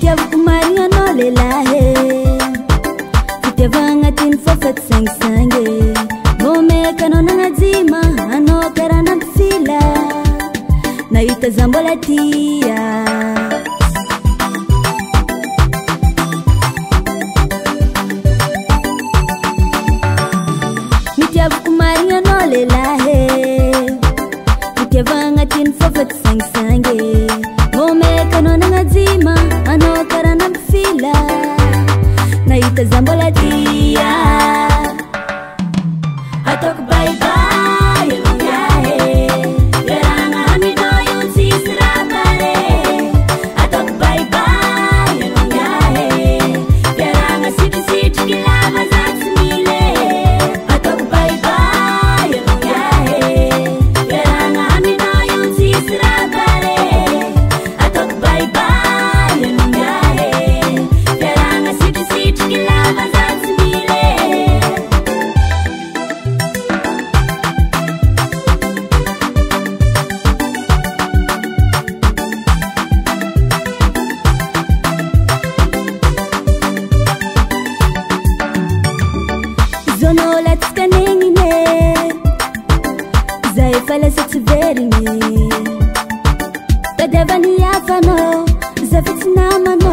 Fitiavako marigna anao lelahy fitiavagna tiany fofaty sangisangy momeka anao nagnajima anao karaha nampifila nahita za mbola tia fitiavako marigna anao lelahy fitiavagna tiany fofaty sangisangy momeka anao nagnajima anao karaha nampifila nahita za mbola tia ataoko baibai alongahe leragna aminao io tsisy raha pare ataoko baibai alongahe leragna sitrisitriky lava za tsy mile ataoko baibai alongahe leragna aminao io tsisy raha pare ataoko baibai alongahe leragna sitrisitriky lava za tsy mile zonao latsaka negnine za efa lasa tsy verigny tadiavany hafanao za fa tsy namana